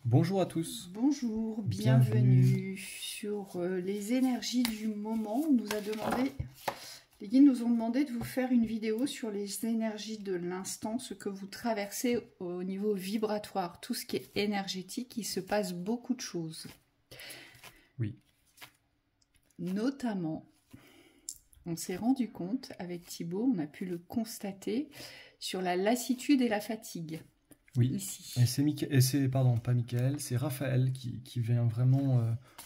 Bonjour à tous. Bonjour, bienvenue sur les énergies du moment. Les guides nous ont demandé de vous faire une vidéo sur les énergies de l'instant, ce que vous traversez au niveau vibratoire, tout ce qui est énergétique. Il se passe beaucoup de choses. Oui. Notamment, on s'est rendu compte avec Thibaut, on a pu le constater, sur la lassitude et la fatigue. Oui, ici. et c'est pardon, pas Michael, c'est Raphaël qui vient vraiment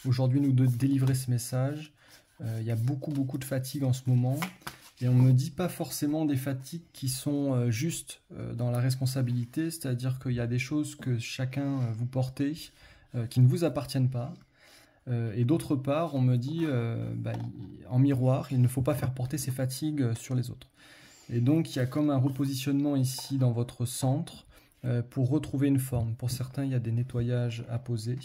aujourd'hui nous délivrer ce message. Il y a beaucoup de fatigue en ce moment, et on ne dit pas forcément des fatigues qui sont juste dans la responsabilité, c'est-à-dire qu'il y a des choses que chacun vous portez qui ne vous appartiennent pas. Et d'autre part, on me dit, en miroir, il ne faut pas faire porter ses fatigues sur les autres. Et donc, il y a comme un repositionnement ici dans votre centre pour retrouver une forme. Pour certains, il y a des nettoyages à poser.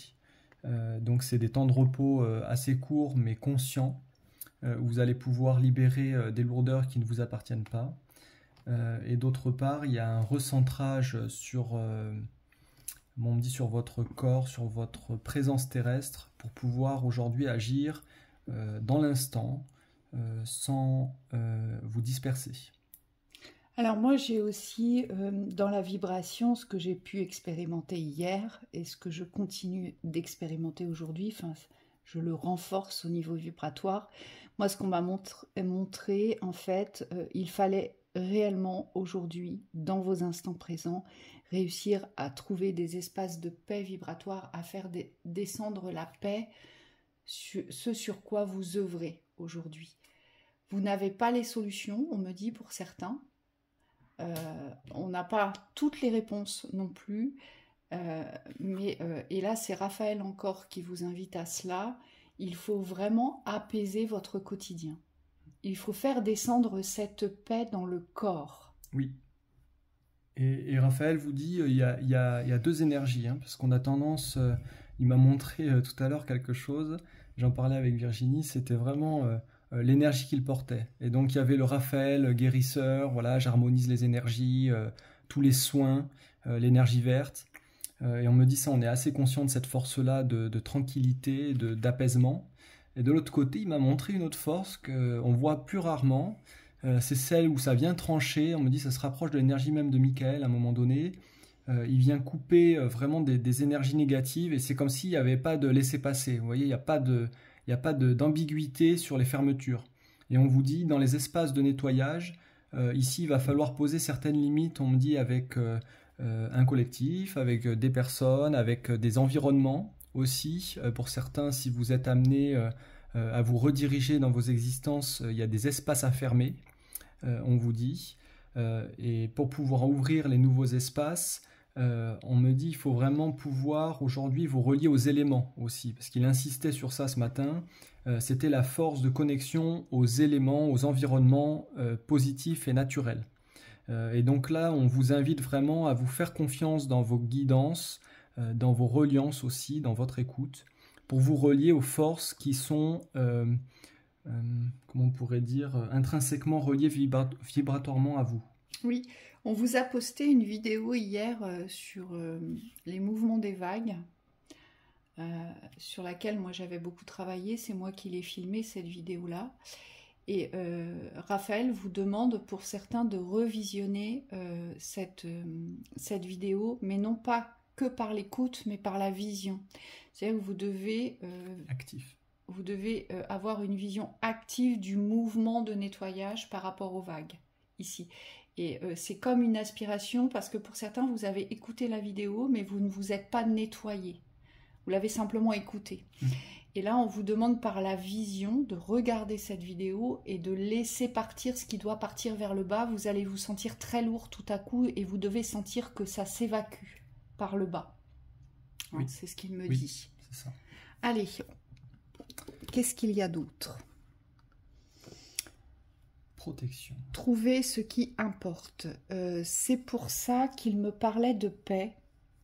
Donc, c'est des temps de repos assez courts, mais conscients, où vous allez pouvoir libérer des lourdeurs qui ne vous appartiennent pas. Et d'autre part, il y a un recentrage sur... on me dit sur votre corps, sur votre présence terrestre, pour pouvoir aujourd'hui agir dans l'instant, sans vous disperser. Alors moi j'ai aussi dans la vibration ce que j'ai pu expérimenter hier et ce que je continue d'expérimenter aujourd'hui, enfin je le renforce au niveau vibratoire. Moi ce qu'on m'a montré en fait, il fallait réellement aujourd'hui dans vos instants présents réussir à trouver des espaces de paix vibratoire, à faire descendre la paix, ce sur quoi vous œuvrez aujourd'hui. Vous n'avez pas les solutions, on me dit pour certains. On n'a pas toutes les réponses non plus, et là c'est Raphaël encore qui vous invite à cela. Il faut vraiment apaiser votre quotidien. Il faut faire descendre cette paix dans le corps. Oui. Et Raphaël vous dit, il y a deux énergies, hein, parce qu'on a tendance, il m'a montré tout à l'heure quelque chose, j'en parlais avec Virginie, c'était vraiment l'énergie qu'il portait. Et donc il y avait le Raphaël guérisseur, voilà, j'harmonise les énergies, tous les soins, l'énergie verte. Et on me dit ça, on est assez conscient de cette force-là de tranquillité, d'apaisement. Et de l'autre côté, il m'a montré une autre force qu'on voit plus rarement. C'est celle où ça vient trancher. On me dit ça se rapproche de l'énergie même de Michael à un moment donné. Il vient couper vraiment des énergies négatives, et c'est comme s'il n'y avait pas de laisser-passer. Vous voyez, il n'y a pas d'ambiguïté sur les fermetures. Et on vous dit, dans les espaces de nettoyage, ici, il va falloir poser certaines limites, on me dit, avec un collectif, avec des personnes, avec des environnements aussi. Pour certains, si vous êtes amené à vous rediriger dans vos existences, il y a des espaces à fermer, on vous dit. Et pour pouvoir ouvrir les nouveaux espaces, on me dit il faut vraiment pouvoir aujourd'hui vous relier aux éléments aussi, parce qu'il insistait sur ça ce matin. C'était la force de connexion aux éléments, aux environnements positifs et naturels. Et donc là, on vous invite vraiment à vous faire confiance dans vos guidances, dans vos reliances aussi, dans votre écoute, pour vous relier aux forces qui sont, comment on pourrait dire, intrinsèquement reliées vibratoirement à vous. Oui, on vous a posté une vidéo hier sur les mouvements des vagues, sur laquelle moi j'avais beaucoup travaillé, c'est moi qui l'ai filmé cette vidéo-là. Et Raphaël vous demande pour certains de revisionner cette vidéo, mais non pas que par l'écoute, mais par la vision. C'est-à-dire que vous devez, avoir une vision active du mouvement de nettoyage par rapport aux vagues, ici. Et c'est comme une aspiration, parce que pour certains, vous avez écouté la vidéo, mais vous ne vous êtes pas nettoyé. Vous l'avez simplement écouté. Et là, on vous demande par la vision de regarder cette vidéo et de laisser partir ce qui doit partir vers le bas. Vous allez vous sentir très lourd tout à coup et vous devez sentir que ça s'évacue par le bas. Oui. C'est ce qu'il me dit. C'est ça. Allez, qu'est-ce qu'il y a d'autre ? Protection. Trouver ce qui importe. C'est pour ça qu'il me parlait de paix.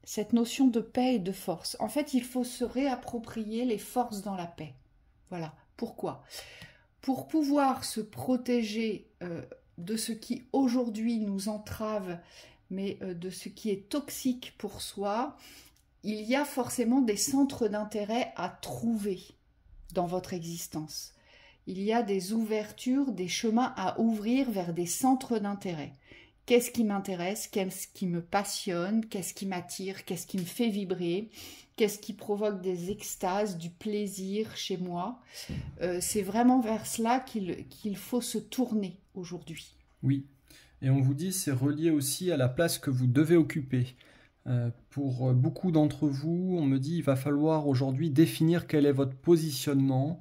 Cette notion de paix et de force. En fait, il faut se réapproprier les forces dans la paix. Voilà. Pourquoi ? Pour pouvoir se protéger de ce qui aujourd'hui nous entrave, mais de ce qui est toxique pour soi, il y a forcément des centres d'intérêt à trouver dans votre existence. Il y a des ouvertures, des chemins à ouvrir vers des centres d'intérêt. Qu'est-ce qui m'intéresse? Qu'est-ce qui me passionne? Qu'est-ce qui m'attire? Qu'est-ce qui me fait vibrer? Qu'est-ce qui provoque des extases, du plaisir chez moi? C'est vraiment vers cela qu'il faut se tourner aujourd'hui. Oui, et on vous dit c'est relié aussi à la place que vous devez occuper. Pour beaucoup d'entre vous, on me dit il va falloir aujourd'hui définir quel est votre positionnement,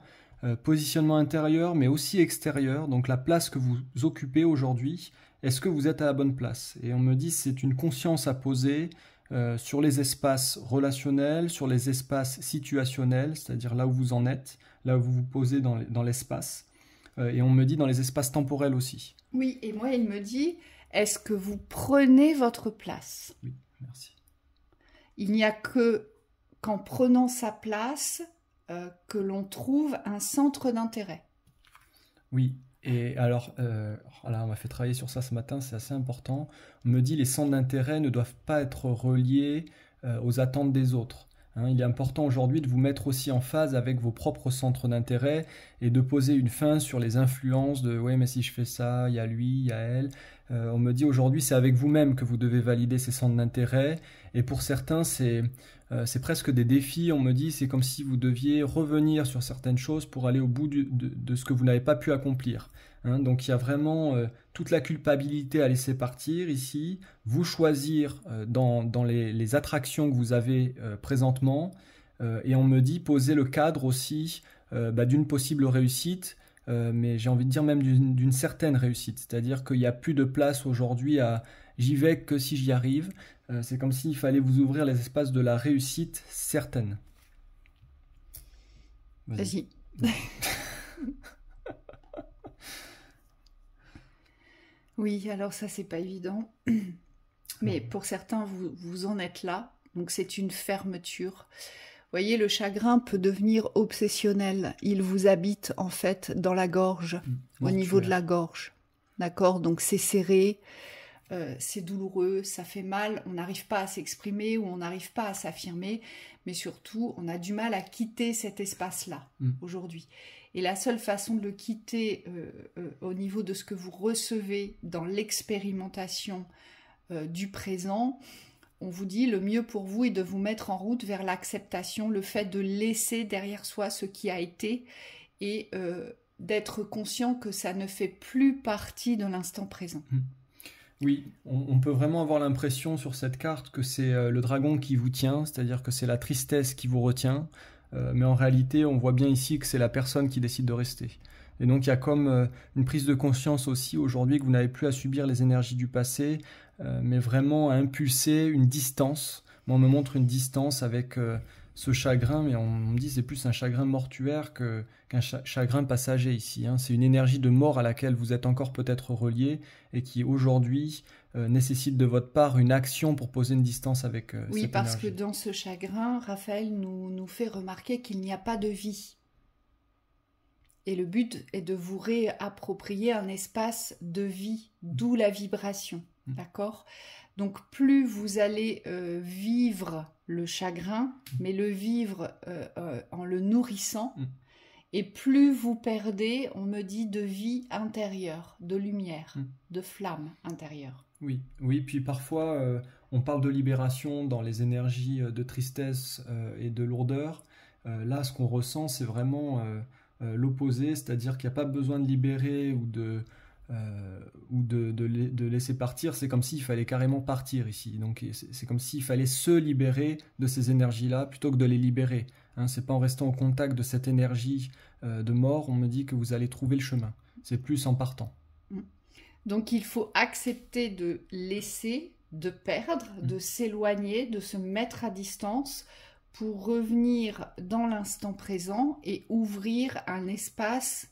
positionnement intérieur mais aussi extérieur, donc la place que vous occupez aujourd'hui, est-ce que vous êtes à la bonne place? Et on me dit c'est une conscience à poser sur les espaces relationnels, sur les espaces situationnels, c'est-à-dire là où vous en êtes, là où vous vous posez dans l'espace, et on me dit dans les espaces temporels aussi. Oui, et moi il me dit, est-ce que vous prenez votre place? Oui, merci. Il n'y a que qu'en prenant sa place que l'on trouve un centre d'intérêt. Oui, et alors, voilà, on m'a fait travailler sur ça ce matin, c'est assez important. On me dit les centres d'intérêt ne doivent pas être reliés aux attentes des autres. Hein, il est important aujourd'hui de vous mettre aussi en phase avec vos propres centres d'intérêt et de poser une fin sur les influences de ouais mais si je fais ça, il y a lui, il y a elle. On me dit aujourd'hui c'est avec vous-même que vous devez valider ces centres d'intérêt et pour certains c'est presque des défis. On me dit c'est comme si vous deviez revenir sur certaines choses pour aller au bout de ce que vous n'avez pas pu accomplir. Hein, donc il y a vraiment toute la culpabilité à laisser partir ici, vous choisir dans les attractions que vous avez présentement, et on me dit poser le cadre aussi d'une possible réussite, mais j'ai envie de dire même d'une certaine réussite, c'est-à-dire qu'il n'y a plus de place aujourd'hui à j'y vais que si j'y arrive, c'est comme s'il fallait vous ouvrir les espaces de la réussite certaine. Vas-y. Oui, alors ça, c'est pas évident. Mais pour certains, vous en êtes là. Donc, c'est une fermeture. Vous voyez, le chagrin peut devenir obsessionnel. Il vous habite, en fait, dans la gorge, au niveau de la gorge. D'accord? Donc, c'est serré, c'est douloureux, ça fait mal. On n'arrive pas à s'exprimer ou on n'arrive pas à s'affirmer. Mais surtout, on a du mal à quitter cet espace-là, aujourd'hui. Et la seule façon de le quitter au niveau de ce que vous recevez dans l'expérimentation du présent, on vous dit le mieux pour vous est de vous mettre en route vers l'acceptation, le fait de laisser derrière soi ce qui a été et d'être conscient que ça ne fait plus partie de l'instant présent. Oui, on peut vraiment avoir l'impression sur cette carte que c'est le dragon qui vous tient, c'est-à-dire que c'est la tristesse qui vous retient. Mais en réalité, on voit bien ici que c'est la personne qui décide de rester. Et donc, il y a comme une prise de conscience aussi aujourd'hui que vous n'avez plus à subir les énergies du passé, mais vraiment à impulser une distance. Moi, on me montre une distance avec ce chagrin, mais on me dit que c'est plus un chagrin mortuaire qu'un chagrin passager ici. Hein. C'est une énergie de mort à laquelle vous êtes encore peut-être relié et qui aujourd'hui nécessite de votre part une action pour poser une distance avec cette énergie. Oui, parce que dans ce chagrin, Raphaël nous fait remarquer qu'il n'y a pas de vie. Et le but est de vous réapproprier un espace de vie, d'où la vibration. D'accord ? Donc plus vous allez vivre le chagrin, mais le vivre en le nourrissant, et plus vous perdez, on me dit, de vie intérieure, de lumière, de flamme intérieure. Oui, oui, puis parfois on parle de libération dans les énergies de tristesse et de lourdeur. Là, ce qu'on ressent, c'est vraiment l'opposé, c'est-à-dire qu'il n'y a pas besoin de libérer ou de laisser partir, c'est comme s'il fallait carrément partir ici. Donc c'est comme s'il fallait se libérer de ces énergies-là plutôt que de les libérer. Hein, c'est pas en restant au contact de cette énergie de mort, on me dit que vous allez trouver le chemin. C'est plus en partant. Donc il faut accepter de laisser, de perdre, de s'éloigner, de se mettre à distance pour revenir dans l'instant présent et ouvrir un espace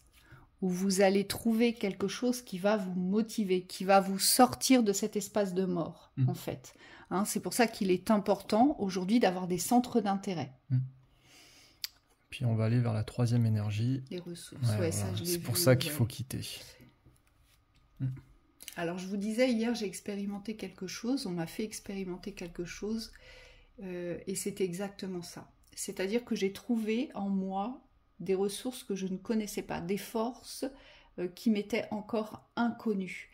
où vous allez trouver quelque chose qui va vous motiver, qui va vous sortir de cet espace de mort, en fait. Hein, c'est pour ça qu'il est important aujourd'hui d'avoir des centres d'intérêt. Puis on va aller vers la troisième énergie. Les ressources, ouais, ça je l'ai vu. C'est pour ça qu'il faut quitter. Alors je vous disais, hier j'ai expérimenté quelque chose, on m'a fait expérimenter quelque chose, Et c'est exactement ça. C'est-à-dire que j'ai trouvé en moi des ressources que je ne connaissais pas, des forces qui m'étaient encore inconnues.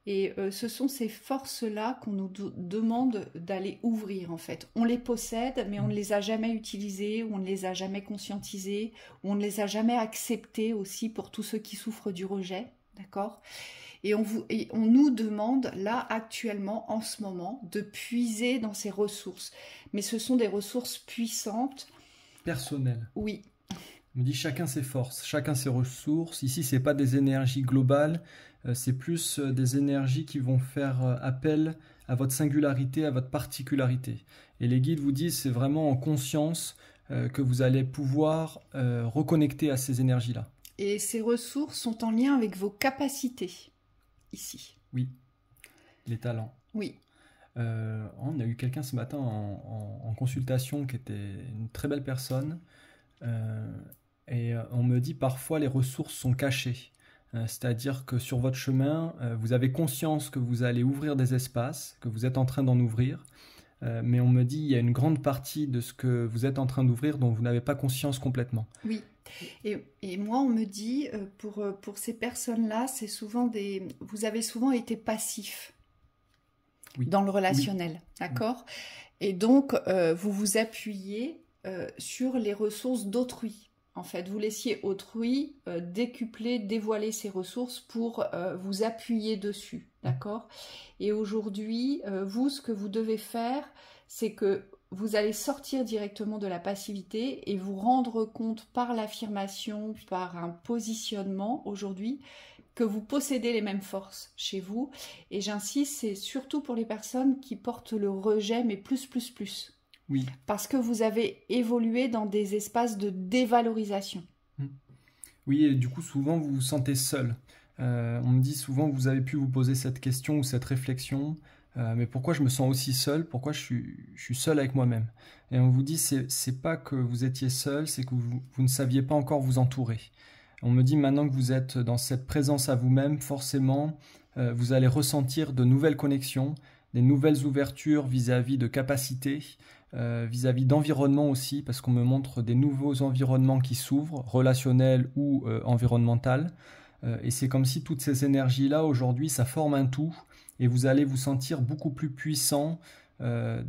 Et ce sont ces forces-là qu'on nous demande d'aller ouvrir, en fait. On les possède, mais on ne les a jamais utilisées, ou on ne les a jamais conscientisées, ou on ne les a jamais acceptées aussi pour tous ceux qui souffrent du rejet, d'accord ? Et on nous demande, là, actuellement, en ce moment, de puiser dans ces ressources. Mais ce sont des ressources puissantes. Personnelles. Oui. On me dit chacun ses forces, chacun ses ressources. Ici, c'est pas des énergies globales, c'est plus des énergies qui vont faire appel à votre singularité, à votre particularité. Et les guides vous disent, c'est vraiment en conscience que vous allez pouvoir reconnecter à ces énergies-là. Et ces ressources sont en lien avec vos capacités, ici. Oui, les talents. Oui. On a eu quelqu'un ce matin en consultation qui était une très belle personne. Et on me dit parfois les ressources sont cachées. C'est-à-dire que sur votre chemin, vous avez conscience que vous allez ouvrir des espaces, que vous êtes en train d'en ouvrir. Mais on me dit il y a une grande partie de ce que vous êtes en train d'ouvrir dont vous n'avez pas conscience complètement. Oui. Et moi, on me dit, pour ces personnes-là, c'est souvent vous avez souvent été passif dans le relationnel, d'accord ? Et donc, vous vous appuyez sur les ressources d'autrui. En fait, vous laissiez autrui décupler, dévoiler ses ressources pour vous appuyer dessus, d'accord ? Et aujourd'hui, vous, ce que vous devez faire, c'est que vous allez sortir directement de la passivité et vous rendre compte par l'affirmation, par un positionnement aujourd'hui, que vous possédez les mêmes forces chez vous. Et j'insiste, c'est surtout pour les personnes qui portent le rejet, mais plus. Oui. Parce que vous avez évolué dans des espaces de dévalorisation. Oui, et du coup, souvent, vous vous sentez seul. On me dit souvent que vous avez pu vous poser cette question ou cette réflexion. Mais pourquoi je me sens aussi seul? Pourquoi je suis seul avec moi-même? Et on vous dit, c'est pas que vous étiez seul, c'est que vous ne saviez pas encore vous entourer. On me dit maintenant que vous êtes dans cette présence à vous-même, forcément, vous allez ressentir de nouvelles connexions, des nouvelles ouvertures vis-à-vis de capacités, vis-à-vis d'environnement aussi, parce qu'on me montre des nouveaux environnements qui s'ouvrent, relationnels ou environnementaux. Et c'est comme si toutes ces énergies-là, aujourd'hui, ça forme un tout, et vous allez vous sentir beaucoup plus puissant, de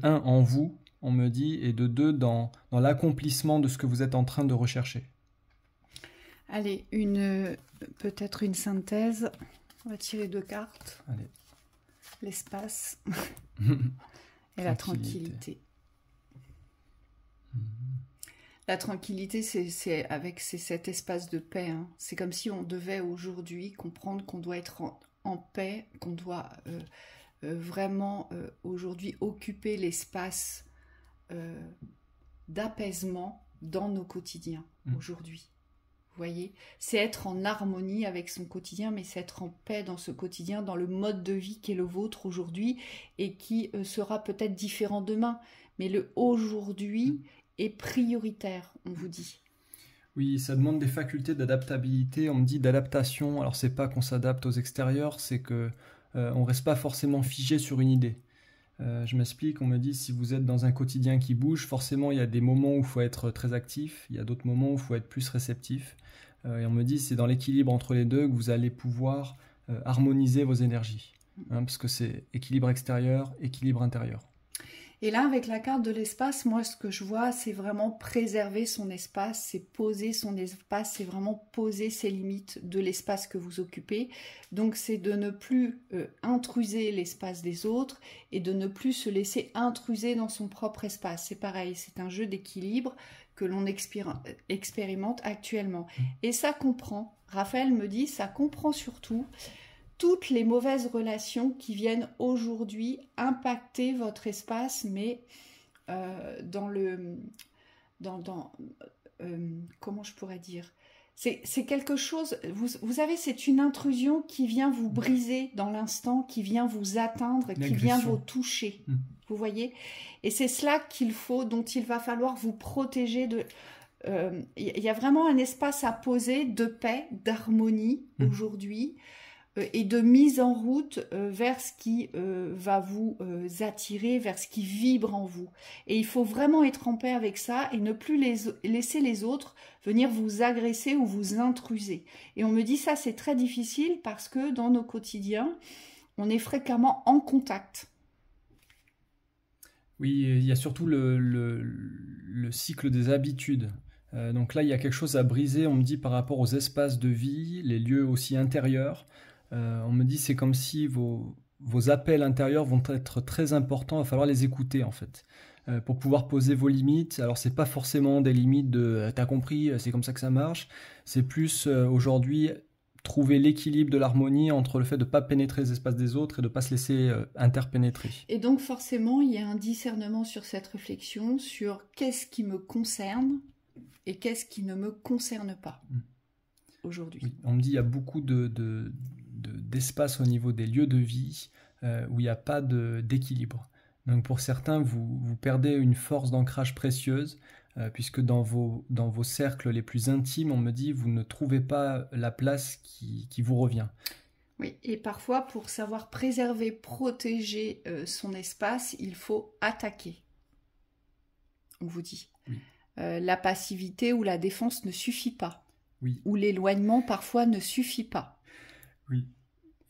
un, en vous, on me dit, et de deux, dans l'accomplissement de ce que vous êtes en train de rechercher. Allez, peut-être une synthèse. On va tirer 2 cartes. Allez. L'espace et la tranquillité. La tranquillité, c'est cet espace de paix. Hein. C'est comme si on devait aujourd'hui comprendre qu'on doit être en paix, qu'on doit vraiment aujourd'hui occuper l'espace d'apaisement dans nos quotidiens aujourd'hui. Vous voyez, c'est être en harmonie avec son quotidien, mais c'est être en paix dans ce quotidien, dans le mode de vie qui est le vôtre aujourd'hui et qui sera peut-être différent demain. Mais le aujourd'hui est prioritaire, on vous dit. Oui, ça demande des facultés d'adaptabilité. On me dit d'adaptation. Alors, c'est pas qu'on s'adapte aux extérieurs, c'est que on reste pas forcément figé sur une idée. Je m'explique, on me dit si vous êtes dans un quotidien qui bouge, forcément il y a des moments où il faut être très actif, il y a d'autres moments où il faut être plus réceptif. Et on me dit c'est dans l'équilibre entre les deux que vous allez pouvoir harmoniser vos énergies. Parce que c'est équilibre extérieur, équilibre intérieur. Et là, avec la carte de l'espace, moi, ce que je vois, c'est vraiment préserver son espace, c'est poser son espace, c'est vraiment poser ses limites de l'espace que vous occupez. Donc, c'est de ne plus intruser l'espace des autres et de ne plus se laisser intruser dans son propre espace. C'est pareil, c'est un jeu d'équilibre que l'on expérimente actuellement. Et ça comprend, Raphaël me dit, ça comprend surtout toutes les mauvaises relations qui viennent aujourd'hui impacter votre espace, mais comment je pourrais dire, c'est quelque chose, vous savez, c'est une intrusion qui vient vous briser dans l'instant, qui vient vous atteindre, qui vient vous toucher, vous voyez, et c'est cela dont il va falloir vous protéger de... Il y a vraiment un espace à poser de paix, d'harmonie aujourd'hui, et de mise en route vers ce qui va vous attirer, vers ce qui vibre en vous. Et il faut vraiment être en paix avec ça et ne plus laisser les autres venir vous agresser ou vous intruser. Et on me dit ça, c'est très difficile parce que dans nos quotidiens, on est fréquemment en contact. Oui, il y a surtout le cycle des habitudes. Donc là, il y a quelque chose à briser, on me dit, par rapport aux espaces de vie, les lieux aussi intérieurs. On me dit c'est comme si vos appels intérieurs vont être très importants, il va falloir les écouter en fait. Pour pouvoir poser vos limites. Alors c'est pas forcément des limites de t'as compris, c'est comme ça que ça marche. C'est plus aujourd'hui trouver l'équilibre de l'harmonie entre le fait de ne pas pénétrer les espaces des autres et de ne pas se laisser interpénétrer. Et donc forcément, il y a un discernement sur cette réflexion, sur qu'est-ce qui me concerne et qu'est-ce qui ne me concerne pas aujourd'hui. Oui, on me dit il y a beaucoup d'espace au niveau des lieux de vie où il n'y a pas d'équilibre. Donc pour certains, vous perdez une force d'ancrage précieuse puisque dans vos cercles les plus intimes, on me dit, vous ne trouvez pas la place qui vous revient. Oui, et parfois, pour savoir préserver, protéger son espace, il faut attaquer, on vous dit. Oui. La passivité ou la défense ne suffit pas. Oui. Ou l'éloignement, parfois, ne suffit pas. Oui.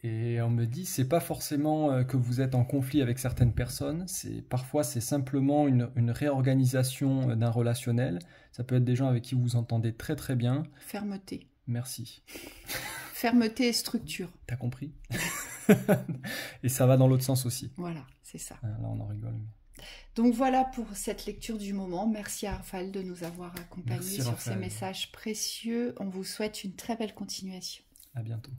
Et on me dit, c'est pas forcément que vous êtes en conflit avec certaines personnes, parfois c'est simplement une réorganisation d'un relationnel. Ça peut être des gens avec qui vous vous entendez très très bien. Fermeté. Merci. Fermeté et structure. T'as compris? Et ça va dans l'autre sens aussi. Voilà, c'est ça. Là on en rigole. Donc voilà pour cette lecture du moment. Merci à Raphaël de nous avoir accompagnés sur ces messages précieux. On vous souhaite une très belle continuation. À bientôt.